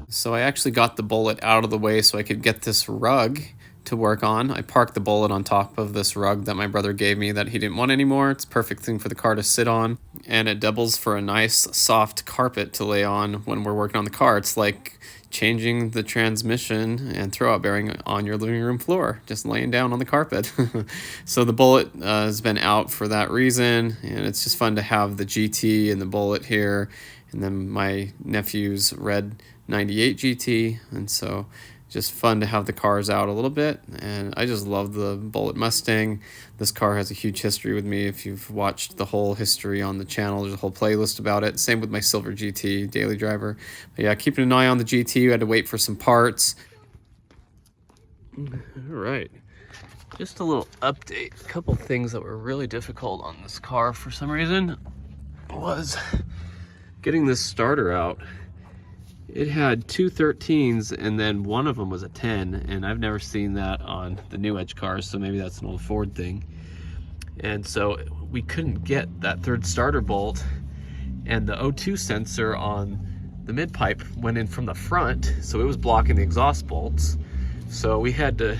So I actually got the Bullitt out of the way so I could get this rug to work on. I parked the Bullitt on top of this rug that my brother gave me that he didn't want anymore. It's a perfect thing for the car to sit on, and it doubles for a nice soft carpet to lay on when we're working on the car. It's like changing the transmission and throwout bearing on your living room floor, just laying down on the carpet. So the Bullitt has been out for that reason, and it's just fun to have the GT and the Bullitt here, and then my nephew's red 98 GT, and so just fun to have the cars out a little bit. And I just love the Bullitt Mustang. This car has a huge history with me. If you've watched the whole history on the channel, there's a whole playlist about it. Same with my silver GT daily driver. But yeah, keeping an eye on the GT. I had to wait for some parts. All right, just a little update. A couple things that were really difficult on this car for some reason was getting this starter out. It had two 13s and then one of them was a 10, and I've never seen that on the new Edge cars, so maybe that's an old Ford thing. And so we couldn't get that third starter bolt, and the O2 sensor on the mid pipe went in from the front, so it was blocking the exhaust bolts. So we had to,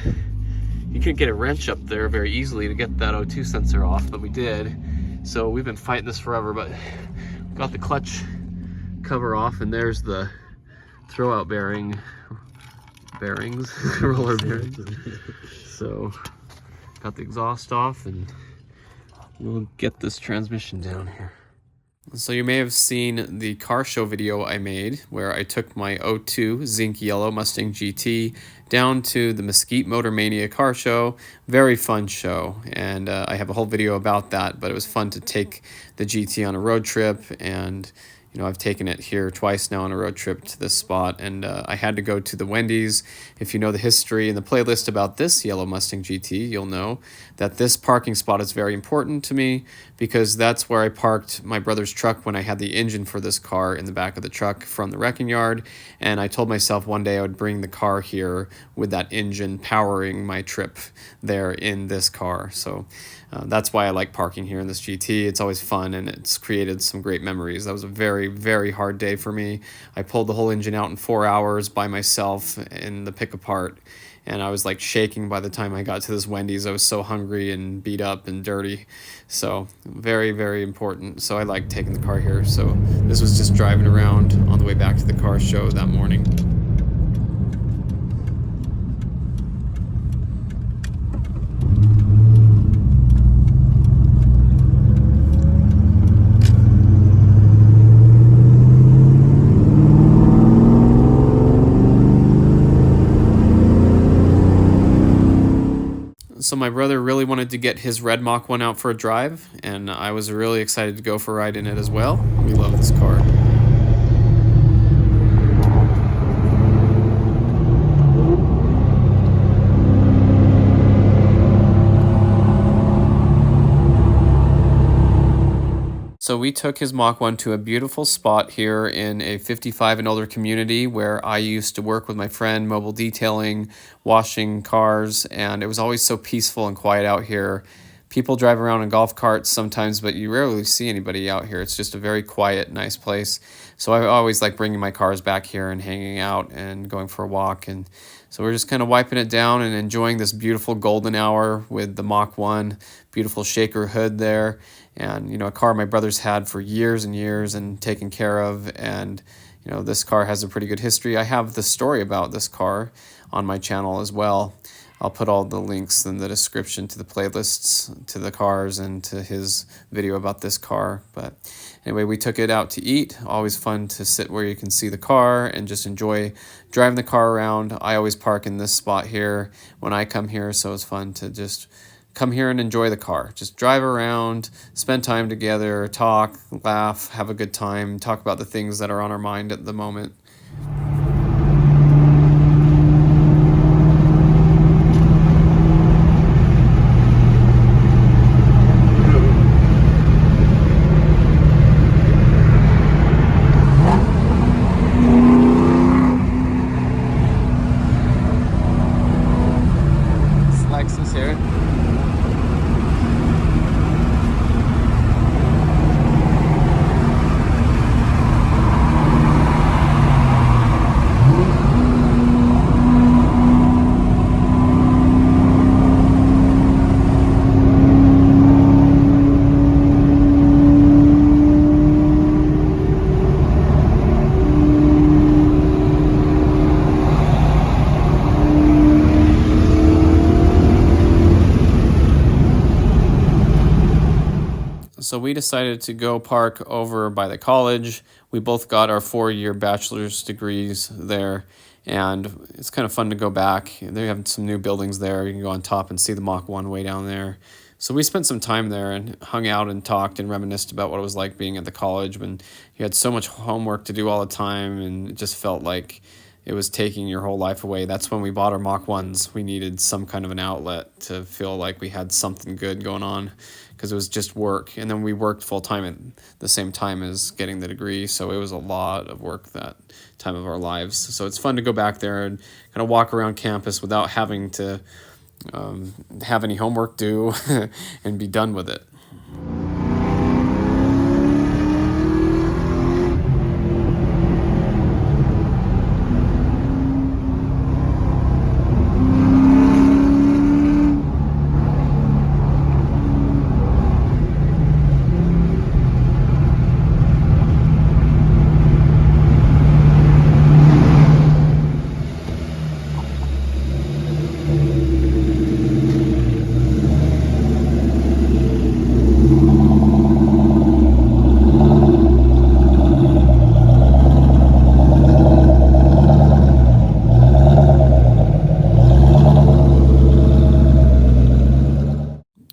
you couldn't get a wrench up there very easily to get that O2 sensor off, but we did. So we've been fighting this forever, but got the clutch cover off, and there's the throwout bearings, roller bearings. So got the exhaust off, and we'll get this transmission down here. So you may have seen the car show video I made where I took my O2 zinc yellow Mustang GT down to the Mesquite Motor Mania car show. Very fun show, and I have a whole video about that, but it was fun to take the GT on a road trip. And you know, I've taken it here twice now on a road trip to this spot, and I had to go to the Wendy's. If you know the history and the playlist about this yellow Mustang GT, you'll know that this parking spot is very important to me, because that's where I parked my brother's truck when I had the engine for this car in the back of the truck from the wrecking yard. And I told myself one day I would bring the car here with that engine powering my trip there in this car. So that's why I like parking here in this GT. It's always fun, and it's created some great memories. That was a very, very hard day for me. I pulled the whole engine out in 4 hours by myself in the pick apart, and I was like shaking by the time I got to this Wendy's. I was so hungry and beat up and dirty. So very, very important. So I like taking the car here. So this was just driving around on the way back to the car show that morning. So my brother really wanted to get his red Mach 1 out for a drive, and I was really excited to go for a ride in it as well. We love this car. So we took his Mach 1 to a beautiful spot here in a 55 and older community where I used to work with my friend, mobile detailing, washing cars, and it was always so peaceful and quiet out here. People drive around in golf carts sometimes, but you rarely see anybody out here. It's just a very quiet, nice place. So I always like bringing my cars back here and hanging out and going for a walk. And so we're just kind of wiping it down and enjoying this beautiful golden hour with the Mach 1, beautiful shaker hood there. And, you know, a car my brother's had for years and years and taken care of. And, you know, this car has a pretty good history. I have the story about this car on my channel as well. I'll put all the links in the description to the playlists, to the cars, and to his video about this car. But anyway, we took it out to eat. Always fun to sit where you can see the car and just enjoy driving the car around. I always park in this spot here when I come here, so it's fun to just come here and enjoy the car. Just drive around, spend time together, talk, laugh, have a good time, talk about the things that are on our mind at the moment. Lexus here. So we decided to go park over by the college. We both got our 4-year bachelor's degrees there, and it's kind of fun to go back. They have some new buildings there. You can go on top and see the Mach One way down there. So we spent some time there and hung out and talked and reminisced about what it was like being at the college when you had so much homework to do all the time, and it just felt like it was taking your whole life away. That's when we bought our Mach 1s. We needed some kind of an outlet to feel like we had something good going on, because it was just work. And then we worked full time at the same time as getting the degree. So it was a lot of work that time of our lives. So it's fun to go back there and kind of walk around campus without having to have any homework due and be done with it.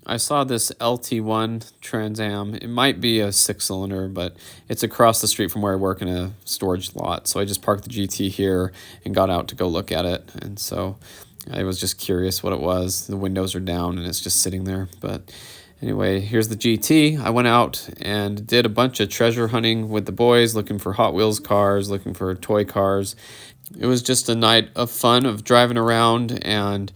I saw this LT1 Trans Am. It might be a 6-cylinder, but it's across the street from where I work in a storage lot. So I just parked the GT here and got out to go look at it. And so I was just curious what it was. The windows are down and it's just sitting there. But anyway, here's the GT. I went out and did a bunch of treasure hunting with the boys, looking for Hot Wheels cars, looking for toy cars. It was just a night of fun of driving around and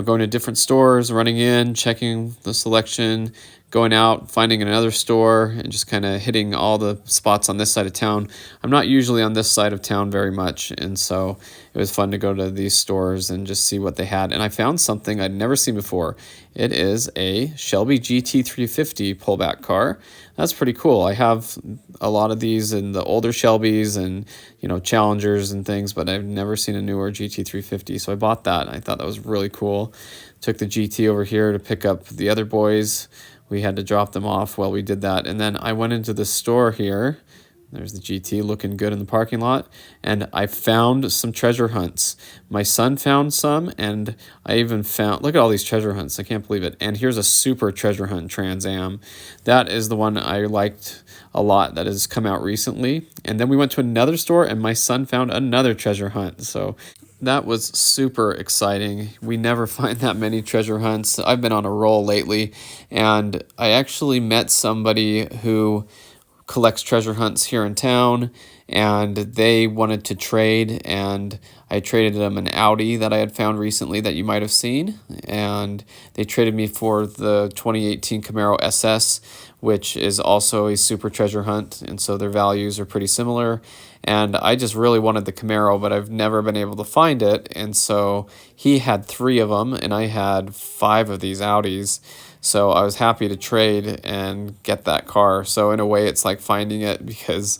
going to different stores, running in, checking the selection, going out, finding another store, and just kind of hitting all the spots on this side of town. I'm not usually on this side of town very much, and so it was fun to go to these stores and just see what they had. And I found something I'd never seen before. It is a Shelby GT350 pullback car. That's pretty cool. I have a lot of these in the older Shelbys and Challengers and things, but I've never seen a newer GT350. So I bought that. And I thought that was really cool. Took the GT over here to pick up the other boys. We had to drop them off while we did that. And then I went into the store here. There's the GT looking good in the parking lot. And I found some treasure hunts. My son found some, and I even found, look at all these treasure hunts. I can't believe it. And here's a super treasure hunt Trans Am. That is the one I liked a lot that has come out recently. And then we went to another store, and my son found another treasure hunt. So that was super exciting. We never find that many treasure hunts. I've been on a roll lately, and I actually met somebody who collects treasure hunts here in town, and they wanted to trade, and I traded them an Audi that I had found recently that you might have seen, and they traded me for the 2018 Camaro SS, which is also a super treasure hunt, and so their values are pretty similar. And I just really wanted the Camaro, but I've never been able to find it, and so he had 3 of them, and I had 5 of these Audis. So I was happy to trade and get that car. So in a way, it's like finding it, because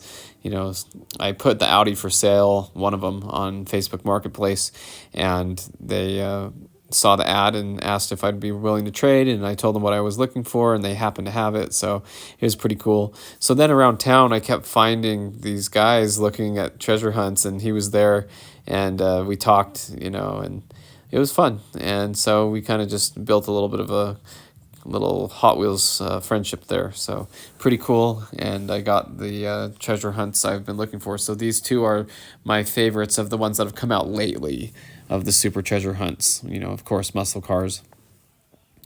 I put the Audi for sale, one of them, on Facebook Marketplace, and they saw the ad and asked if I'd be willing to trade, and I told them what I was looking for, and they happened to have it, so it was pretty cool. So then around town I kept finding these guys looking at treasure hunts, and he was there, and we talked, and it was fun. And so we kind of just built a little bit of a little Hot Wheels friendship there. So pretty cool. And I got the treasure hunts I've been looking for. So these two are my favorites of the ones that have come out lately of the super treasure hunts. Of course, muscle cars.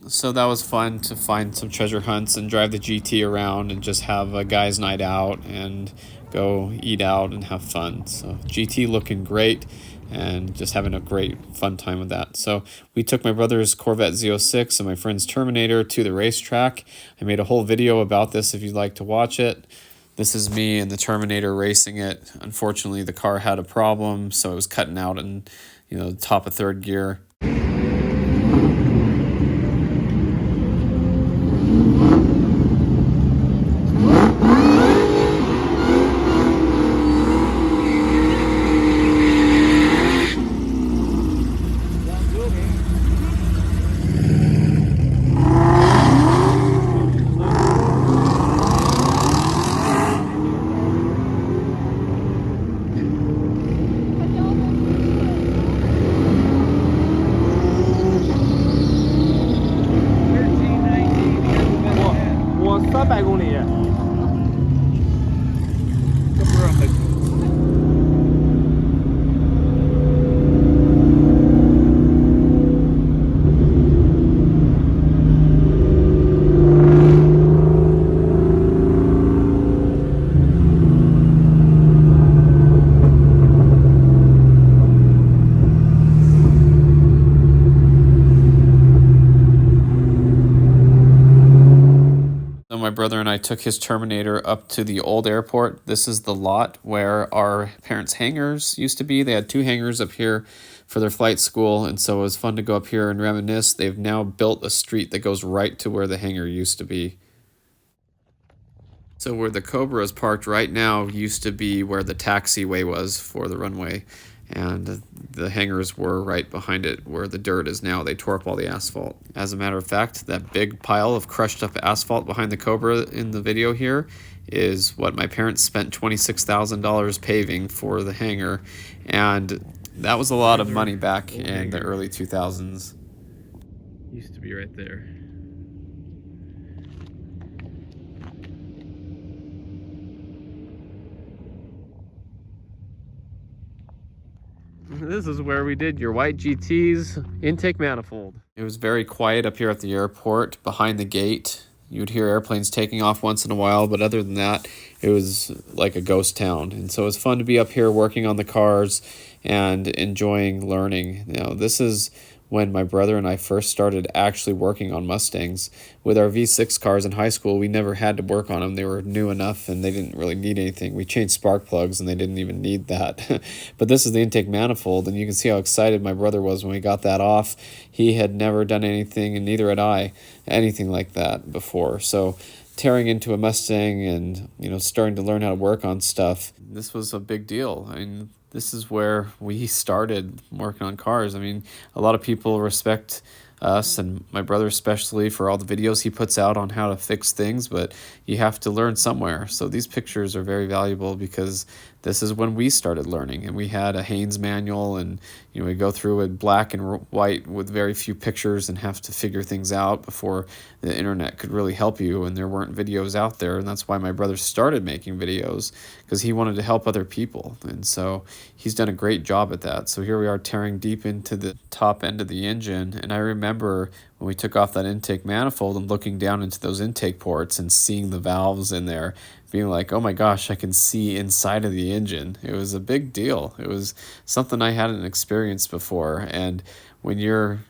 So that was fun to find some treasure hunts and drive the GT around and just have a guy's night out and go eat out and have fun. So GT looking great and just having a great fun time with that. So we took my brother's Corvette Z06 and my friend's Terminator to the racetrack. I made a whole video about this if you'd like to watch it. This is me and the Terminator racing it. Unfortunately, the car had a problem, so it was cutting out in, the top of third gear. My brother and I took his Terminator up to the old airport. This is the lot where our parents' hangars used to be. They had 2 hangars up here for their flight school, and so it was fun to go up here and reminisce. They've now built a street that goes right to where the hangar used to be. So where the Cobra is parked right now used to be where the taxiway was for the runway, and the hangars were right behind it where the dirt is now. They tore up all the asphalt. As a matter of fact, that big pile of crushed up asphalt behind the Cobra in the video here is what my parents spent $26,000 paving for the hangar, and that was a lot of money back in the early 2000s. Used to be right there. This is where we did your white GT's intake manifold. It was very quiet up here at the airport behind the gate. You'd hear airplanes taking off once in a while, but other than that, it was like a ghost town. And so it was fun to be up here working on the cars and enjoying learning. This is when my brother and I first started actually working on Mustangs. With our V6 cars in high school, we never had to work on them. They were new enough and they didn't really need anything. We changed spark plugs and they didn't even need that. But this is the intake manifold, and you can see how excited my brother was when we got that off. He had never done anything, and neither had I, anything like that before. So tearing into a Mustang and starting to learn how to work on stuff, this was a big deal. I mean, this is where we started working on cars. I mean, a lot of people respect us and my brother especially for all the videos he puts out on how to fix things, but you have to learn somewhere. So these pictures are very valuable because this is when we started learning, and we had a Haynes manual, and we go through it black and white with very few pictures and have to figure things out before the internet could really help you, and there weren't videos out there. And that's why my brother started making videos, because he wanted to help other people, and so he's done a great job at that. So here we are tearing deep into the top end of the engine, and I remember when we took off that intake manifold and looking down into those intake ports and seeing the valves in there, being like, oh my gosh, I can see inside of the engine. It was a big deal. It was something I hadn't experienced before. And when you're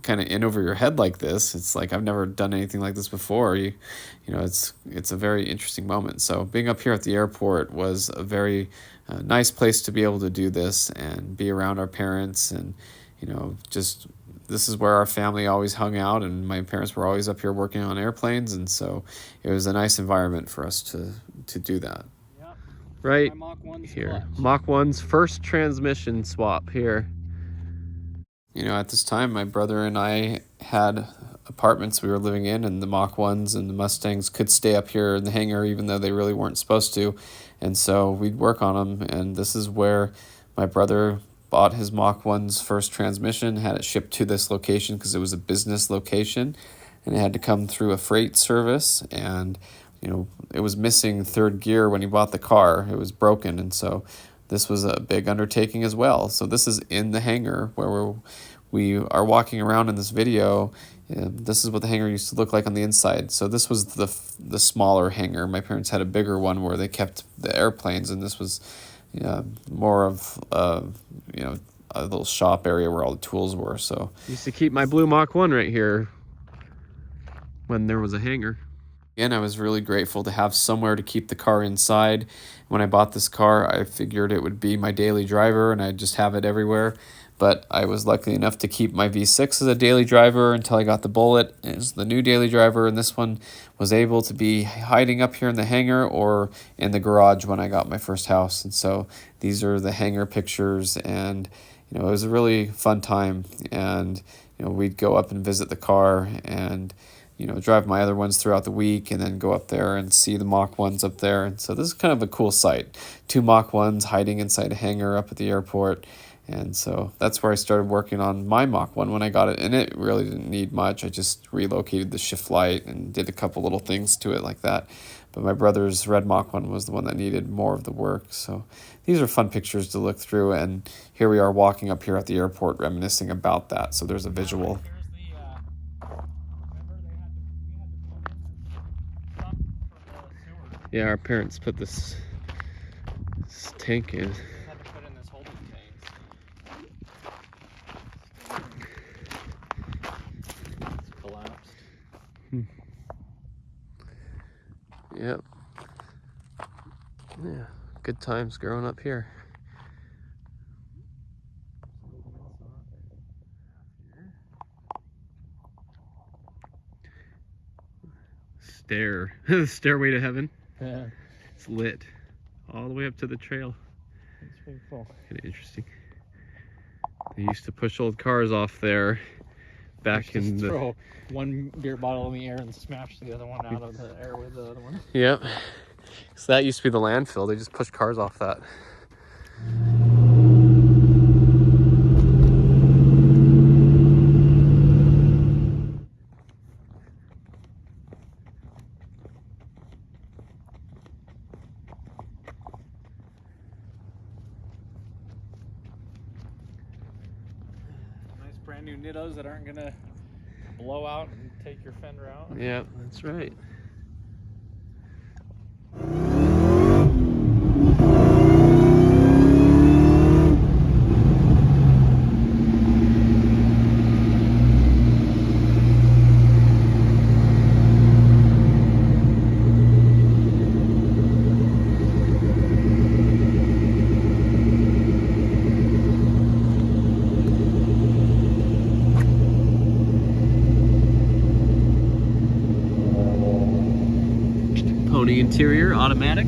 kind of in over your head like this, it's like, I've never done anything like this before. It's a very interesting moment. So being up here at the airport was a very nice place to be able to do this and be around our parents, and just this is where our family always hung out, and my parents were always up here working on airplanes, and so it was a nice environment for us to do that. Yep. Right Mach 1's here. clutch. Mach 1's first transmission swap here. You know, at this time, my brother and I had apartments we were living in, and the Mach Ones and the Mustangs could stay up here in the hangar even though they really weren't supposed to. And so we'd work on them, and this is where my brother bought his Mach One's first transmission, had it shipped to this location because it was a business location, and it had to come through a freight service, and you know, it was missing third gear when he bought the car. It was broken, and so this was a big undertaking as well. So this is in the hangar where we are walking around in this video. This is what the hangar used to look like on the inside. So this was the smaller hangar. My parents had a bigger one where they kept the airplanes, and this was more of you know, a little shop area where all the tools were. So used to keep my blue Mach 1 right here when there was a hangar. Again, I was really grateful to have somewhere to keep the car inside. When I bought this car, I figured it would be my daily driver and I'd just have it everywhere. But I was lucky enough to keep my V6 as a daily driver until I got the Bullitt as the new daily driver, and this one was able to be hiding up here in the hangar or in the garage when I got my first house. And so these are the hangar pictures, and you know, it was a really fun time. And you know, we'd go up and visit the car and you know, drive my other ones throughout the week and then go up there and see the Mach 1s up there. And so this is kind of a cool sight. 2 Mach 1s hiding inside a hangar up at the airport. And so that's where I started working on my Mach 1 when I got it. And it really didn't need much. I just relocated the shift light and did a couple little things to it like that. But my brother's red Mach 1 was the one that needed more of the work. So these are fun pictures to look through. And here we are walking up here at the airport reminiscing about that. So there's a visual. Yeah, our parents put this tank in. Had to put in this holding tank. It's collapsed. Yep. Yeah, good times growing up here. Stairway to heaven. Yeah, It's lit all the way up to the trail. it's pretty cool. Kind of interesting. They used to push old cars off there back in the... Throw one beer bottle in the air and smash the other one out of the air with the other one. Yep. So that used to be the landfill. They just pushed cars off that. Nice brand new Nittos that aren't gonna blow out and take your fender out. Yeah, that's right. Pony interior, automatic.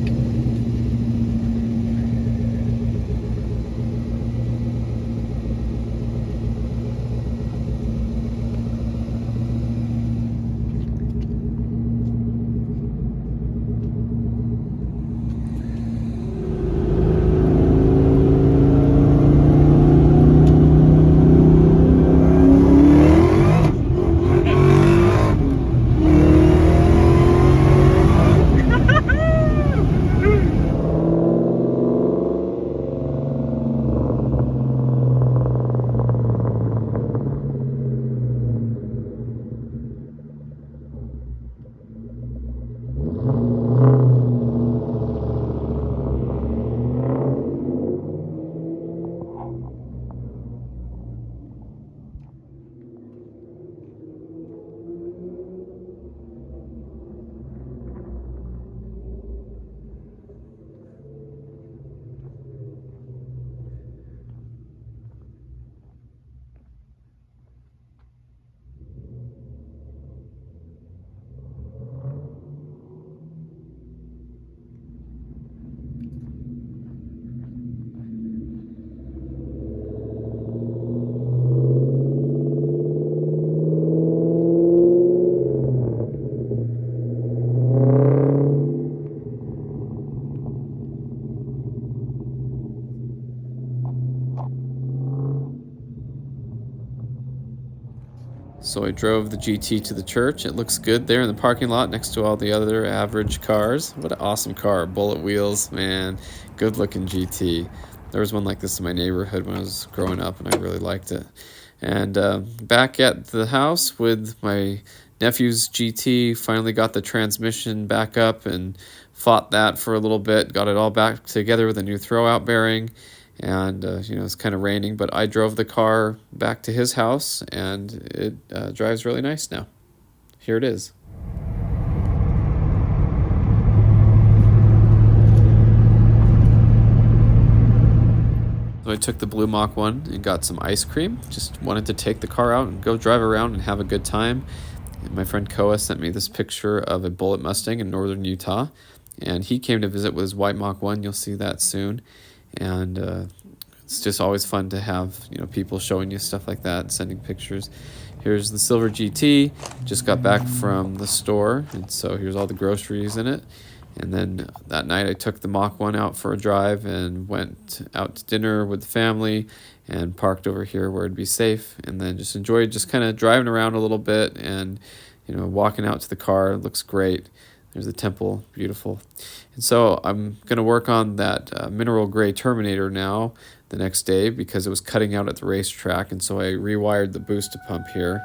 So I drove the GT to the church. It looks good there in the parking lot next to all the other average cars. What an awesome car. Bullet wheels, man. Good looking GT. There was one like this in my neighborhood when I was growing up, and I really liked it. And back at the house with my nephew's GT, finally got the transmission back up and fought that for a little bit. Got it all back together with a new throwout bearing. And it's kind of raining, but I drove the car back to his house, and it drives really nice now. Here it is. So I took the blue Mach One and got some ice cream. Just wanted to take the car out and go drive around and have a good time. And my friend Koa sent me this picture of a Bullitt Mustang in northern Utah, and he came to visit with his white Mach One. You'll see that soon. And it's just always fun to have people showing you stuff like that and sending pictures. Here's the silver GT. Just got back from the store, and so here's all the groceries in it. And then that night I took the Mach 1 out for a drive and went out to dinner with the family and parked over here where it'd be safe, and then just enjoyed just kind of driving around a little bit and walking out to the car. It looks great. There's the temple, beautiful. And so I'm going to work on that mineral gray Terminator now the next day because it was cutting out at the racetrack, and so I rewired the booster pump here.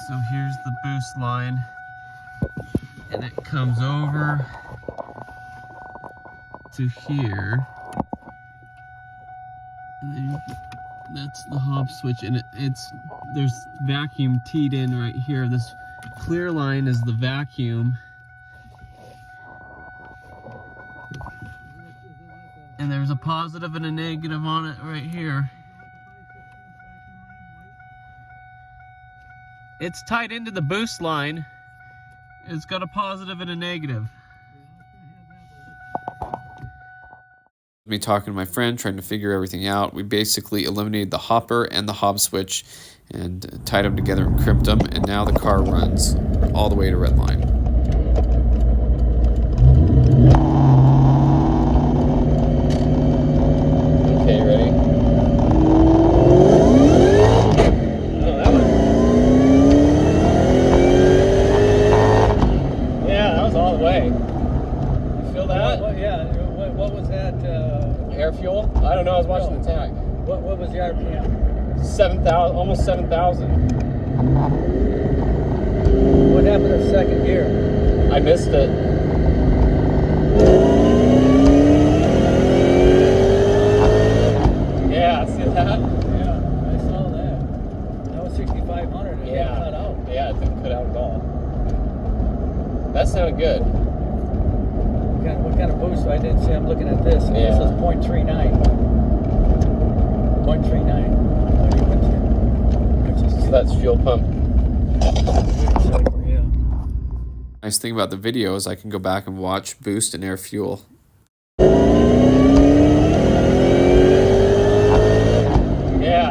So here's the boost line, and it comes over to here. And then that's the hob switch, and there's vacuum teed in right here. This clear line is the vacuum. And there's a positive and a negative on it right here. It's tied into the boost line. It's got a positive and a negative. Me talking to my friend, trying to figure everything out. We basically eliminated the hopper and the hob switch and tied them together and crimped them, and now the car runs all the way to redline. Okay, ready? Oh, that was... Yeah, that was all the way. You feel that? What was that? Air fuel? I don't know, I was watching the tank. What was the RPM? 7,000, almost 7,000. What happened to second gear? I missed it. Yeah, see that? Yeah, I saw that. That was 6,500. It didn't cut out. Yeah, it didn't cut out at all. That sounded good. What kind of boost? I didn't see. I'm looking at this. And Yeah. This is 0.39. 0.39. So that's fuel pump. Yeah. Nice thing about the video is I can go back and watch boost and air fuel. Yeah,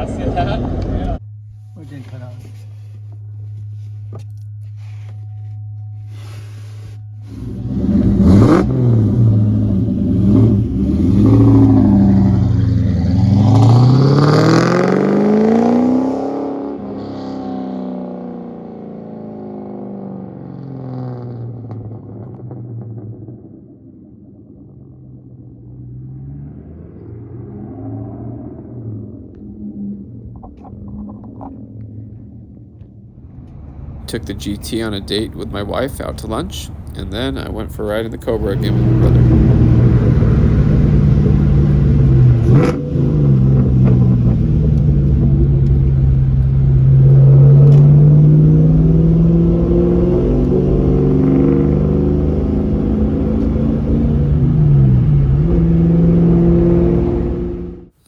see that? Yeah. It didn't cut out. Took the GT on a date with my wife out to lunch, and then I went for a ride in the Cobra again with my brother.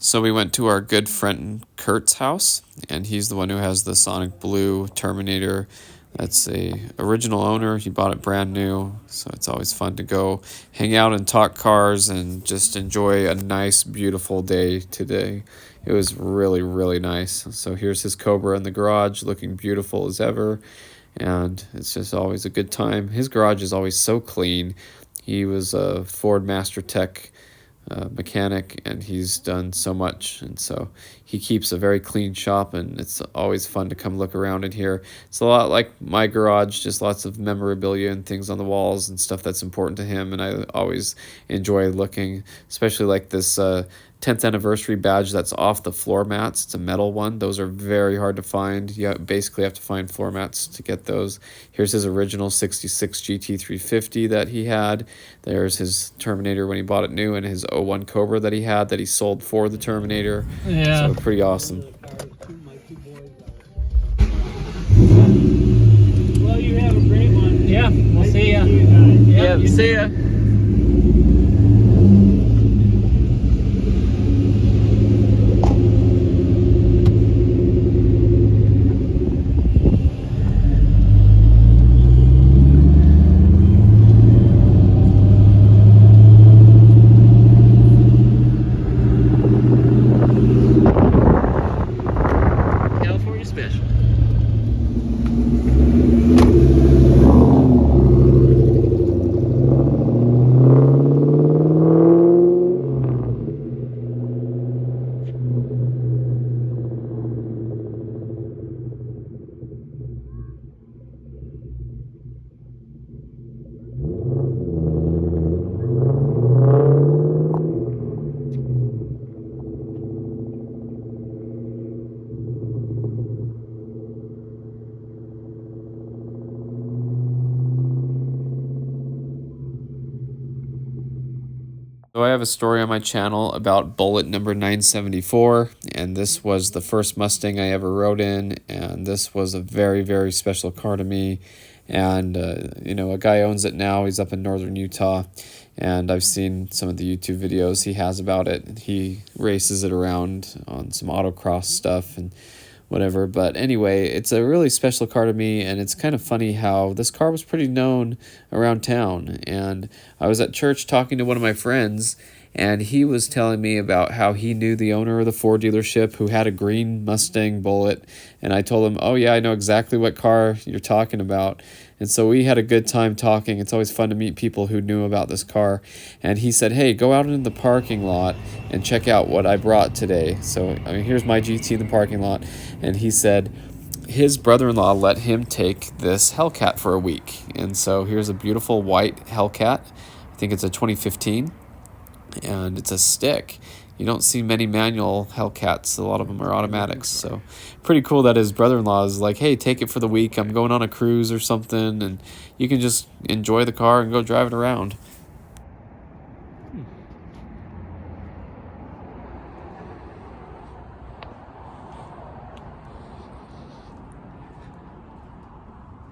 So we went to our good friend Kurt's house, and he's the one who has the Sonic Blue Terminator. That's a original owner. He bought it brand new, so it's always fun to go hang out and talk cars and just enjoy a nice, beautiful day today. It was really, really nice. So here's his Cobra in the garage, looking beautiful as ever, and it's just always a good time. His garage is always so clean. He was a Ford Master Tech mechanic, and he's done so much, and so he keeps a very clean shop, and it's always fun to come look around in here. It's a lot like my garage, just lots of memorabilia and things on the walls and stuff that's important to him, and I always enjoy looking, especially like this 10th anniversary badge that's off the floor mats. It's a metal one. Those are very hard to find. You basically have to find floor mats to get those. Here's his original 66 GT350 that he had. There's his Terminator when he bought it new, and his '01 Cobra that he had that he sold for the Terminator. Yeah. So pretty awesome. Well, you have a great one. Yeah, we'll see ya. Yeah, see ya. California special. So I have a story on my channel about bullitt number 974, and this was the first Mustang I ever rode in, and this was a very, very special car to me. And you know, a guy owns it now. He's up in northern Utah, and I've seen some of the YouTube videos he has about it. He races it around on some autocross stuff and whatever. But anyway, it's a really special car to me, and it's kind of funny how this car was pretty known around town. And I was at church talking to one of my friends, and he was telling me about how he knew the owner of the Ford dealership who had a green Mustang Bullitt. And I told him, oh yeah, I know exactly what car you're talking about. And so we had a good time talking. It's always fun to meet people who knew about this car. And he said, hey, go out in the parking lot and check out what I brought today. So I mean, here's my GT in the parking lot. And he said his brother-in-law let him take this Hellcat for a week. And so here's a beautiful white Hellcat. I think it's a 2015. And it's a stick. You don't see many manual Hellcats. A lot of them are automatics. So pretty cool that his brother-in-law is like, hey, take it for the week. I'm going on a cruise or something. And you can just enjoy the car and go drive it around.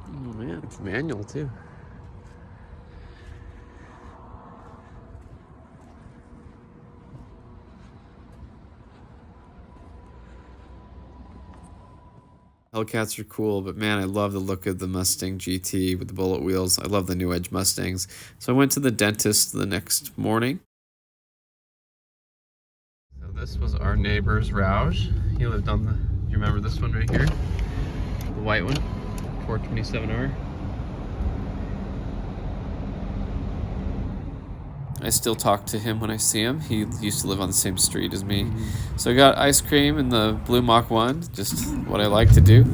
Oh man, it's manual too. Hellcats are cool, but man, I love the look of the Mustang GT with the bullet wheels. I love the New Edge Mustangs. So I went to the dentist the next morning. So this was our neighbor's Rouge. He lived on the, you remember this one right here? The white one, 427R. I still talk to him when I see him. He used to live on the same street as me. So I got ice cream in the blue Mach One, just what I like to do.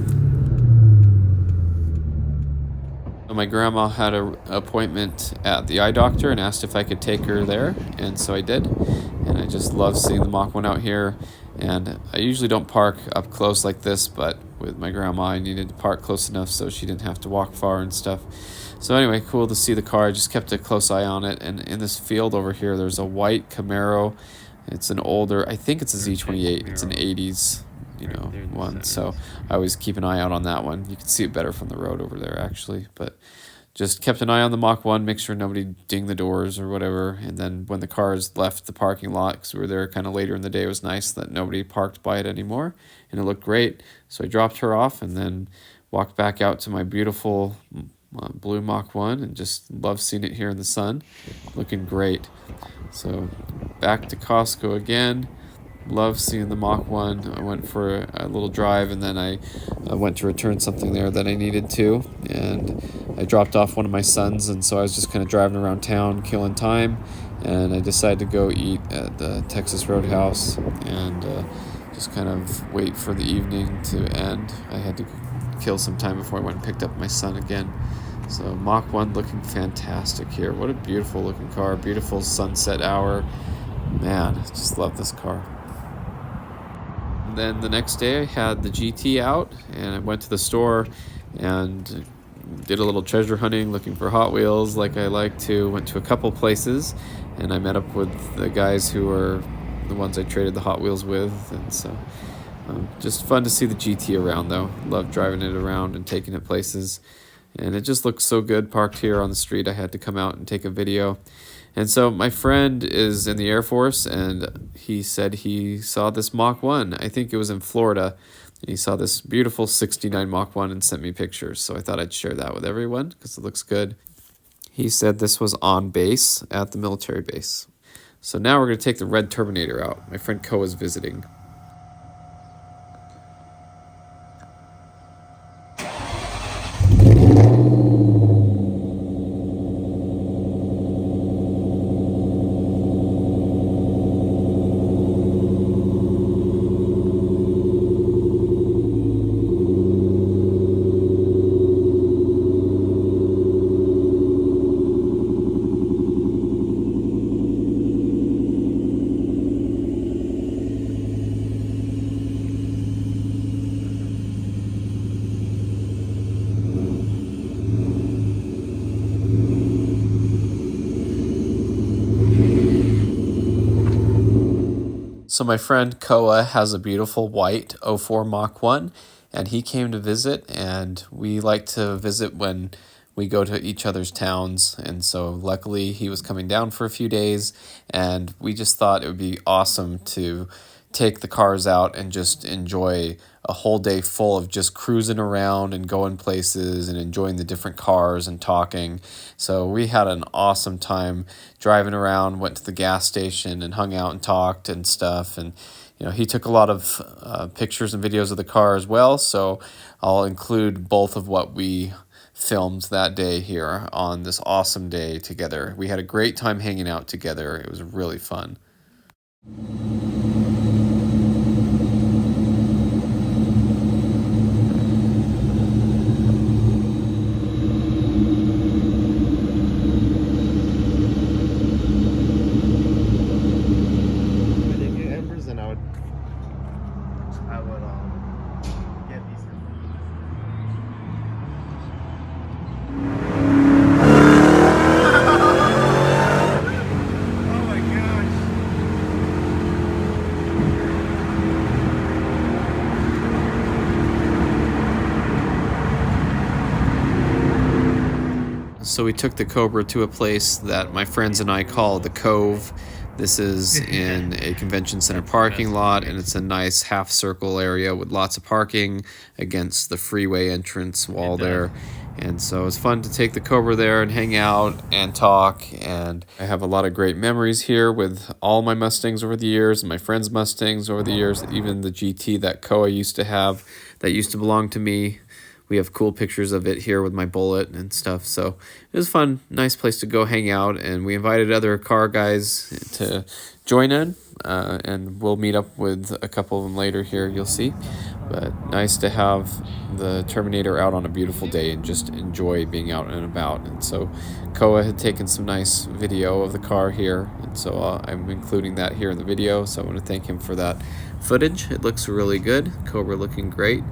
So my grandma had an appointment at the eye doctor and asked if I could take her there, and so I did. And I just love seeing the Mach One out here. And I usually don't park up close like this, but with my grandma I needed to park close enough so she didn't have to walk far and stuff. So anyway, cool to see the car. I just kept a close eye on it. And in this field over here, there's a white Camaro. It's an older, I think it's a Z28. It's an 80s, you know, one. So I always keep an eye out on that one. You can see it better from the road over there, actually. But just kept an eye on the Mach 1, make sure nobody dinged the doors or whatever. And then when the cars left the parking lot, because we were there kind of later in the day, it was nice that nobody parked by it anymore. And it looked great. So I dropped her off and then walked back out to my beautiful blue Mach 1 and just love seeing it here in the sun. Looking great. So back to Costco again. Love seeing the Mach 1. I went for a little drive and then I went to return something there that I needed to. And I dropped off one of my sons, and so I was just kind of driving around town, killing time. and I decided to go eat at the Texas Roadhouse and just kind of wait for the evening to end. I had to kill some time before I went and picked up my son again. So Mach 1 looking fantastic here. What a beautiful looking car. Beautiful sunset hour. Man, I just love this car. And then the next day I had the GT out and I went to the store and did a little treasure hunting looking for Hot Wheels like I like to. Went to a couple places and I met up with the guys who were the ones I traded the Hot Wheels with, and so just fun to see the GT around though. Love driving it around and taking it places, and it just looks so good parked here on the street. I had to come out and take a video. And so my friend is in the Air Force and he said he saw this Mach 1. I think it was in Florida. And he saw this beautiful 69 Mach 1 and sent me pictures. So I thought I'd share that with everyone because it looks good. He said this was on base at the military base. So now we're going to take the red Terminator out. My friend Ko is visiting. So my friend Koa has a beautiful white 04 Mach 1, and he came to visit, and we like to visit when we go to each other's towns, and so luckily he was coming down for a few days, and we just thought it would be awesome to take the cars out and just enjoy a whole day full of just cruising around and going places and enjoying the different cars and talking. So we had an awesome time driving around, went to the gas station and hung out and talked and stuff. And he took a lot of pictures and videos of the car as well, so I'll include both of what we filmed that day here on this awesome day together. We had a great time hanging out together. It was really fun. So we took the Cobra to a place that my friends and I call the Cove. This is in a convention center parking lot, and it's a nice half circle area with lots of parking against the freeway entrance wall there. And so it's fun to take the Cobra there and hang out and talk. And I have a lot of great memories here with all my Mustangs over the years, and my friends' Mustangs over the years, even the GT that Koa used to have that used to belong to me. We have cool pictures of it here with my Bullitt and stuff. So it was fun, nice place to go hang out. And we invited other car guys to join in. And we'll meet up with a couple of them later here, you'll see. But nice to have the Terminator out on a beautiful day and just enjoy being out and about. And so Koa had taken some nice video of the car here. And so I'm including that here in the video. So I want to thank him for that footage. It looks really good. Cobra looking great.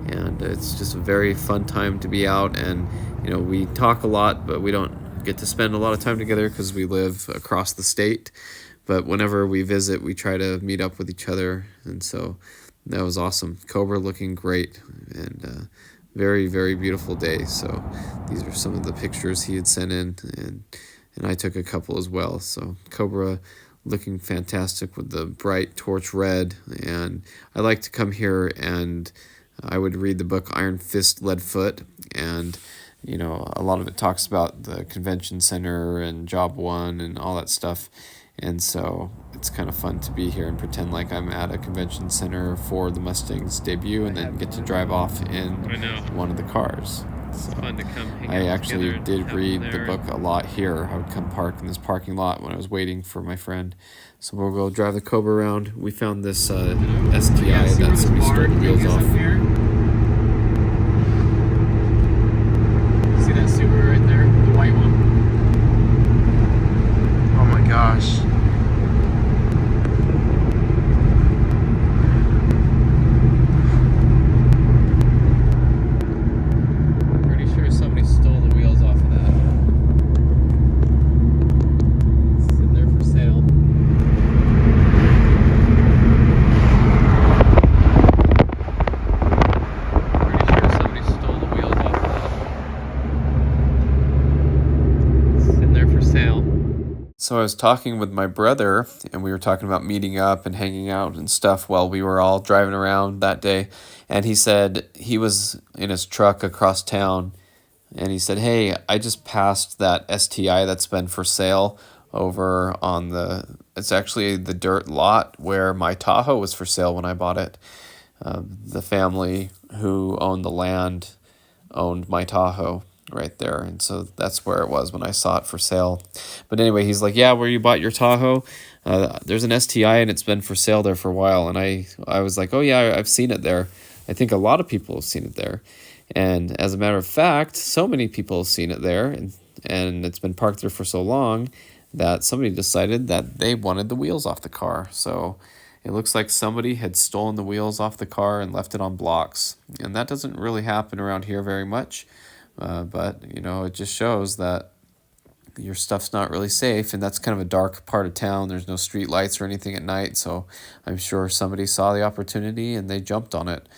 And it's just a very fun time to be out. And, we talk a lot, but we don't get to spend a lot of time together because we live across the state. But whenever we visit, we try to meet up with each other. And so that was awesome. Cobra looking great and very, very beautiful day. So these are some of the pictures he had sent in, and I took a couple as well. So Cobra looking fantastic with the bright torch red. And I like to come here and I would read the book Iron Fist, Lead Foot, and a lot of it talks about the convention center and Job 1 and all that stuff. And so it's kind of fun to be here and pretend like I'm at a convention center for the Mustang's debut and then get to drive off in one of the cars. It's fun to come hang I out actually together and did have read fun the there. book a lot here. I would come park in this parking lot when I was waiting for my friend. So we'll go drive the Cobra around. We found this STI that somebody stole the wheels off. See that Subaru right there? The white one? Oh my gosh. Pretty sure somebody stole the wheels off of that. It's in there for sale. Pretty sure somebody stole the wheels off of that. It's in there for sale. So I was talking with my brother, and we were talking about meeting up and hanging out and stuff while we were all driving around that day. And he said he was in his truck across town, and he said, "Hey, I just passed that STI that's been for sale over on it's actually the dirt lot where my Tahoe was for sale when I bought it. The family who owned the land owned my Tahoe right there, and so that's where it was when I saw it for sale." But anyway, he's like, "Yeah, where you bought your Tahoe, there's an STI and it's been for sale there for a while." And I was like, "Oh yeah, I've seen it there. I think a lot of people have seen it there." And as a matter of fact, so many people have seen it there, and it's been parked there for so long that somebody decided that they wanted the wheels off the car. So it looks like somebody had stolen the wheels off the car and left it on blocks. And that doesn't really happen around here very much. But, you know, it just shows that your stuff's not really safe, and that's kind of a dark part of town. There's no street lights or anything at night, so I'm sure somebody saw the opportunity and they jumped on it.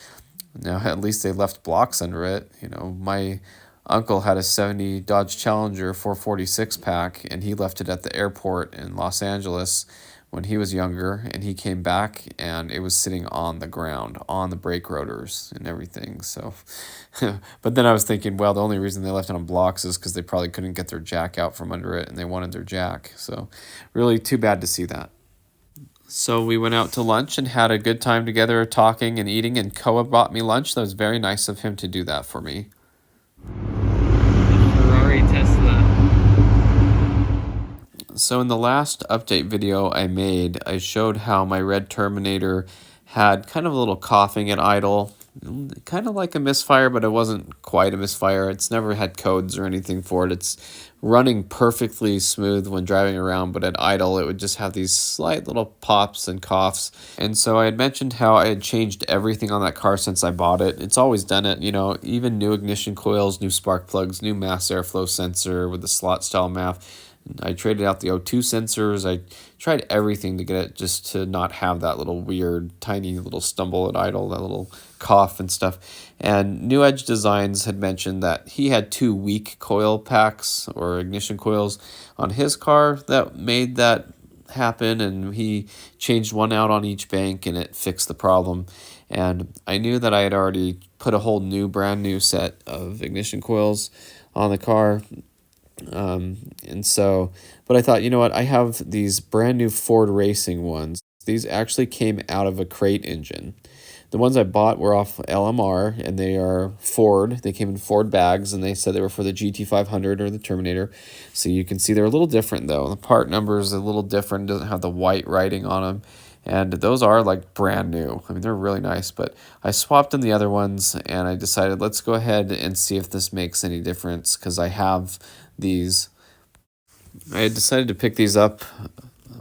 Now, at least they left blocks under it. You know, my uncle had a 70 Dodge Challenger 446 pack, and he left it at the airport in Los Angeles when he was younger, and he came back and it was sitting on the ground, on the brake rotors and everything. So, but then I was thinking, well, the only reason they left it on blocks is because they probably couldn't get their jack out from under it and they wanted their jack. So, really too bad to see that. So we went out to lunch and had a good time together talking and eating, and Koa bought me lunch. That was very nice of him to do that for me. Ferrari Tesla. So in the last update video I made, I showed how my red Terminator had kind of a little coughing at idle, kind of like a misfire, but it wasn't quite a misfire. It's never had codes or anything for it. It's running perfectly smooth when driving around, but at idle it would just have these slight little pops and coughs. And so I had mentioned how I had changed everything on that car since I bought it. It's always done it, you know, even new ignition coils, new spark plugs, new mass airflow sensor with the slot style MAF. I traded out the O2 sensors. I tried everything to get it just to not have that little weird, tiny little stumble at idle, that little cough and stuff. And New Edge Designs had mentioned that he had 2 weak coil packs or ignition coils on his car that made that happen, and he changed one out on each bank and it fixed the problem. And I knew that I had already put a whole new, brand new set of ignition coils on the car. And so, but I thought, you know what, I have these brand new Ford Racing ones. These actually came out of a crate engine. The ones I bought were off LMR, and they are Ford. They came in Ford bags, and they said they were for the GT500 or the Terminator. So you can see they're a little different, though. The part number is a little different. It doesn't have the white writing on them. And those are like brand new. I mean, they're really nice, but I swapped in the other ones, and I decided let's go ahead and see if this makes any difference, because I have these. I had decided to pick these up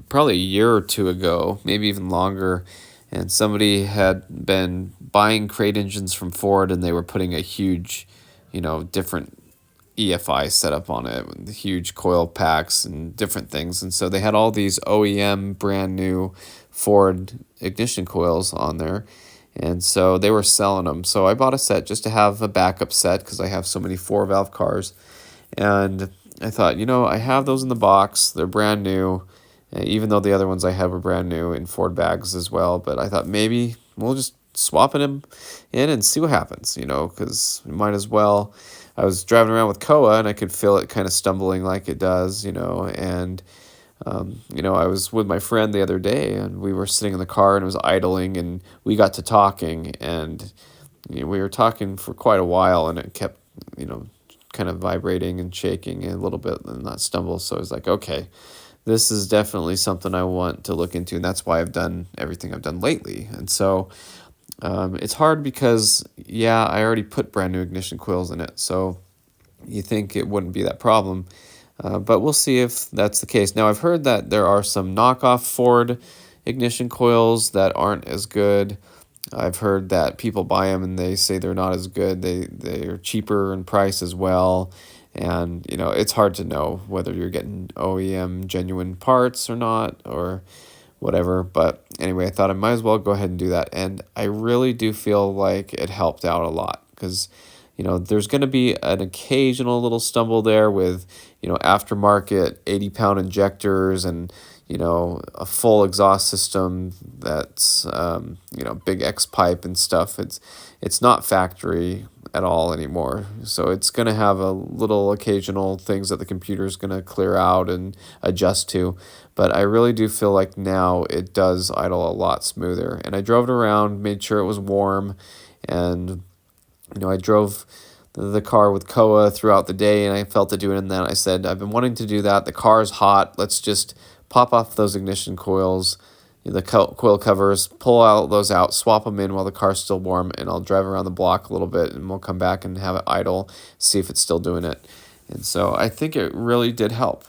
probably a year or two ago, maybe even longer, and somebody had been buying crate engines from Ford, and they were putting a huge, you know, different EFI setup on it with huge coil packs and different things. And so they had all these OEM brand new Ford ignition coils on there, and so they were selling them. So I bought a set just to have a backup set because I have so many 4-valve cars. And I thought, you know, I have those in the box. They're brand new, even though the other ones I have are brand new in Ford bags as well. But I thought maybe we'll just swap them in and see what happens, you know, because we might as well. I was driving around with Koa, and I could feel it kind of stumbling like it does, you know, and you know, I was with my friend the other day, and we were sitting in the car, and it was idling, and we got to talking, and you know, we were talking for quite a while, and it kept kind of vibrating and shaking a little bit and not stumble. So I was like, okay, this is definitely something I want to look into, and that's why I've done everything I've done lately. And so it's hard because, yeah, I already put brand new ignition coils in it, so you think it wouldn't be that problem. But we'll see if that's the case. Now, I've heard that there are some knockoff Ford ignition coils that aren't as good. I've heard that people buy them and they say they're not as good. They're cheaper in price as well. And, it's hard to know whether you're getting OEM genuine parts or not or whatever. But anyway, I thought I might as well go ahead and do that. And I really do feel like it helped out a lot because, there's going to be an occasional little stumble there with, aftermarket 80-pound injectors and, a full exhaust system that's, big X pipe and stuff. It's not factory at all anymore. So it's going to have a little occasional things that the computer is going to clear out and adjust to. But I really do feel like now it does idle a lot smoother. And I drove it around, made sure it was warm, and I drove the car with Koa throughout the day, and I felt it doing that. I said, I've been wanting to do that. The car's hot. Let's just pop off those ignition coils, the coil covers, pull those out, swap them in while the car's still warm, and I'll drive around the block a little bit, and we'll come back and have it idle, see if it's still doing it. And so I think it really did help.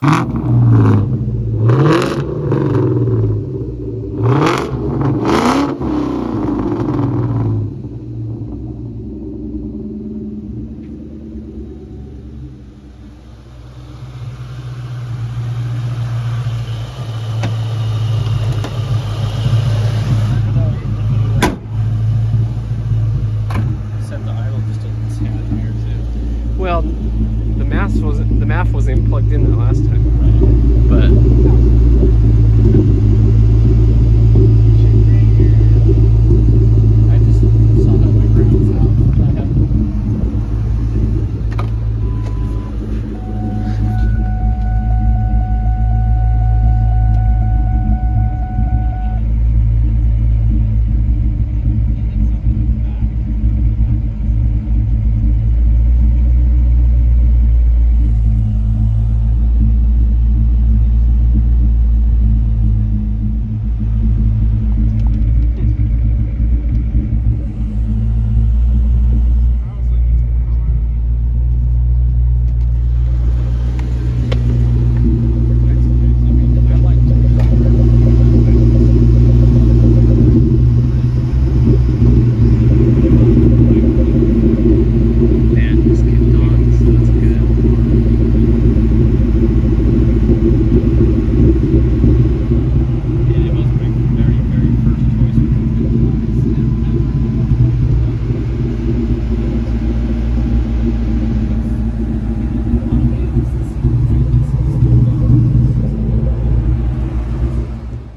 Well, the MAF wasn't even plugged in that last time. But I just saw that my ground's out.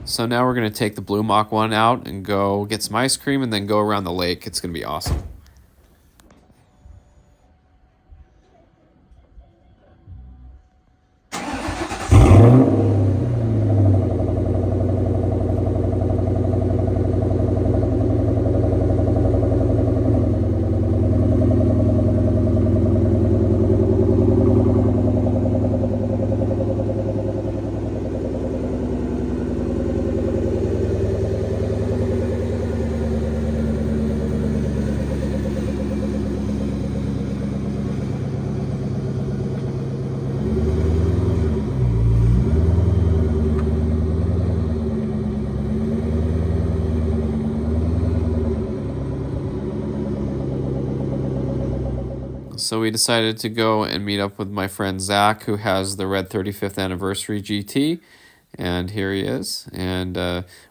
So now we're going to take the blue Mach One out and go get some ice cream and then go around the lake. It's going to be awesome. So we decided to go and meet up with my friend Zach, who has the red 35th anniversary GT, and here he is. And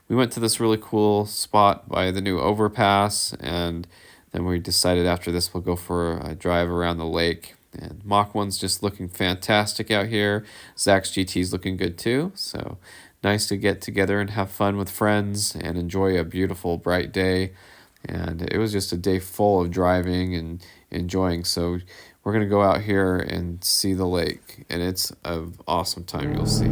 we went to this really cool spot by the new overpass, and then we decided after this we'll go for a drive around the lake. And Mach 1's just looking fantastic out here. Zach's GT's looking good too. So nice to get together and have fun with friends and enjoy a beautiful bright day. And it was just a day full of driving and enjoying. So we're going to go out here and see the lake, and it's an awesome time, you'll see.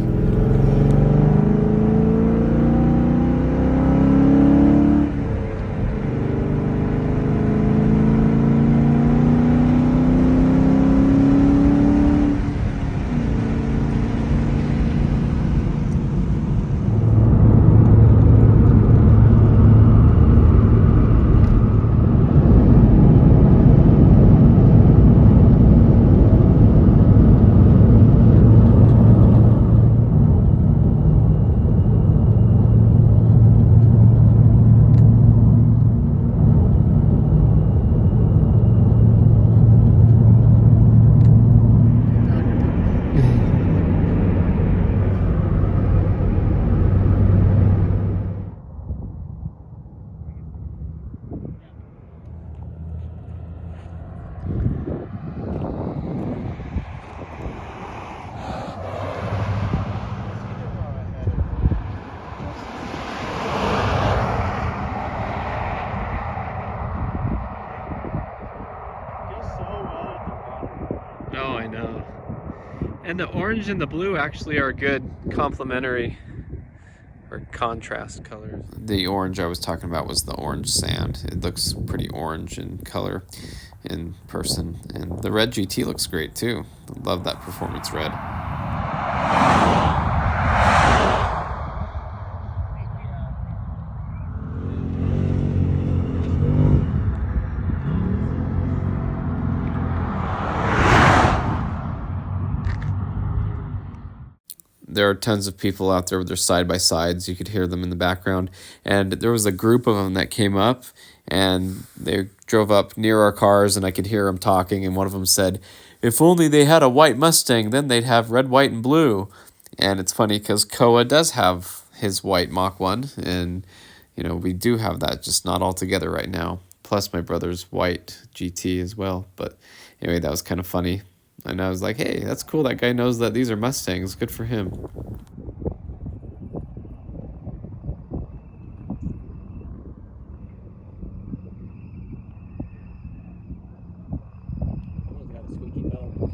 and the orange and the blue actually are good complementary or contrast colors. The orange I was talking about was the orange sand. It looks pretty orange in color in person. And the red GT looks great too. Love that performance red. There are tons of people out there with their side-by-sides. You could hear them in the background. And there was a group of them that came up, and they drove up near our cars, and I could hear them talking, and one of them said, "If only they had a white Mustang, then they'd have red, white, and blue." And it's funny because Koa does have his white Mach One, and, you know, we do have that, just not all together right now. Plus my brother's white GT as well. But anyway, that was kind of funny. And I was like, hey, that's cool. That guy knows that these are Mustangs. Good for him. Someone's got a squeaky belt.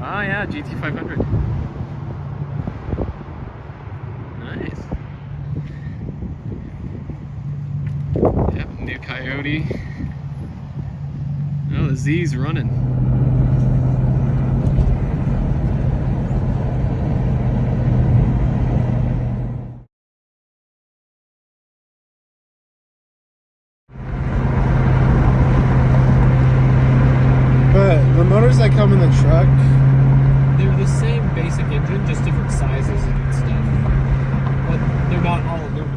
Oh yeah, GT500. Nice. Yep, new Coyote. Oh, the Z's running. But the motors that come in the truck, They're the same basic engine, just different sizes and stuff. But they're not all aluminum.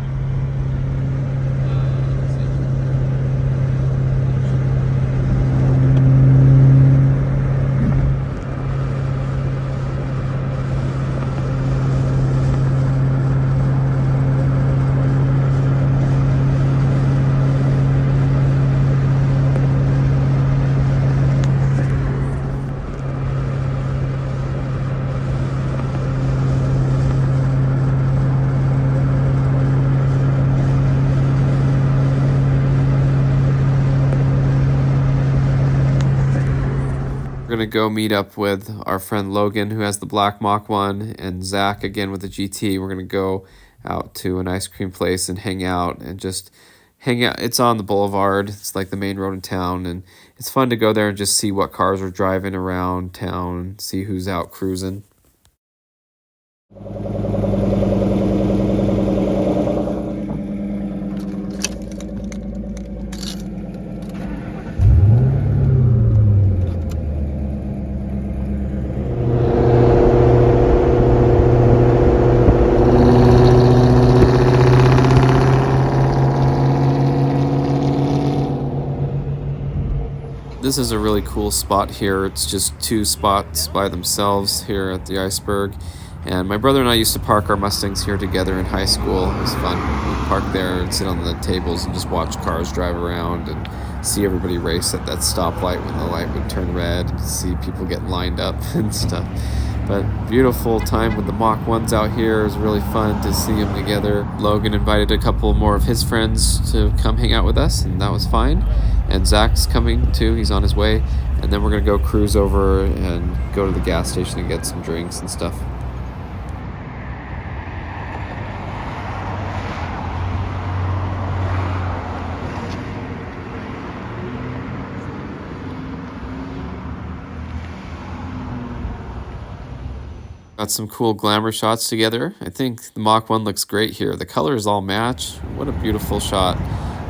We're going to go meet up with our friend Logan, who has the black Mach 1, and Zach again with the GT. We're going to go out to an ice cream place and hang out and just hang out. It's on the boulevard. It's like the main road in town, and it's fun to go there and just see what cars are driving around town, see who's out cruising. This is a really cool spot here. It's just two spots by themselves here at the iceberg. And my brother and I used to park our Mustangs here together in high school. It was fun. We'd park there and sit on the tables and just watch cars drive around and see everybody race at that stoplight when the light would turn red and see people get lined up and stuff. But beautiful time with the Mach Ones out here. It was really fun to see them together. Logan invited a couple more of his friends to come hang out with us, and that was fine. And Zach's coming too, he's on his way. And then we're gonna go cruise over and go to the gas station and get some drinks and stuff. Got some cool glamour shots together. I think the Mach 1 looks great here. The colors all match. What a beautiful shot.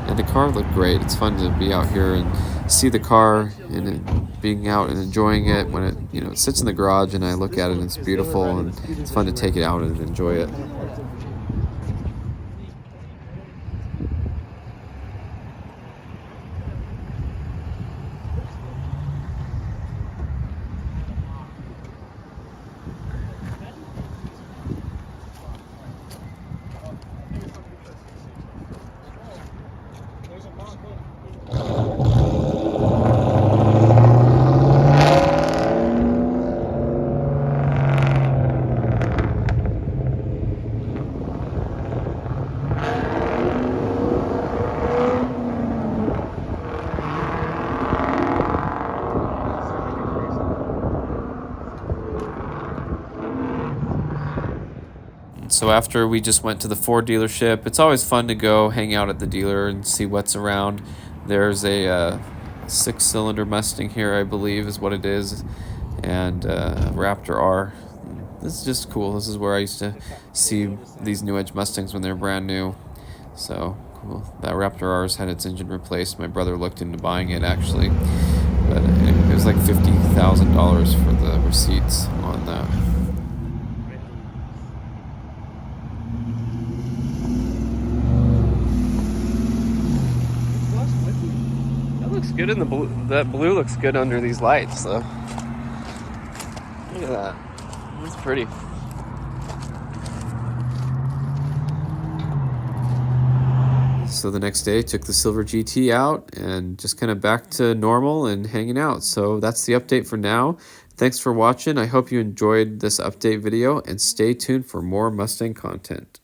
And the car looked great. It's fun to be out here and see the car and being out and enjoying it when it sits in the garage and I look at it and it's beautiful and it's fun to take it out and enjoy it. So after we just went to the Ford dealership, it's always fun to go hang out at the dealer and see what's around. There's a 6-cylinder Mustang here, I believe is what it is, and Raptor R. This is just cool. This is where I used to see these New Edge Mustangs when they were brand new. So cool. That Raptor R's had its engine replaced. My brother looked into buying it actually, but it was like $50,000 for the receipts on that. Looks good in the blue. That blue looks good under these lights, though. Look at that. That's pretty. So the next day, took the silver GT out and just kind of back to normal and hanging out. So that's the update for now. Thanks for watching. I hope you enjoyed this update video and stay tuned for more Mustang content.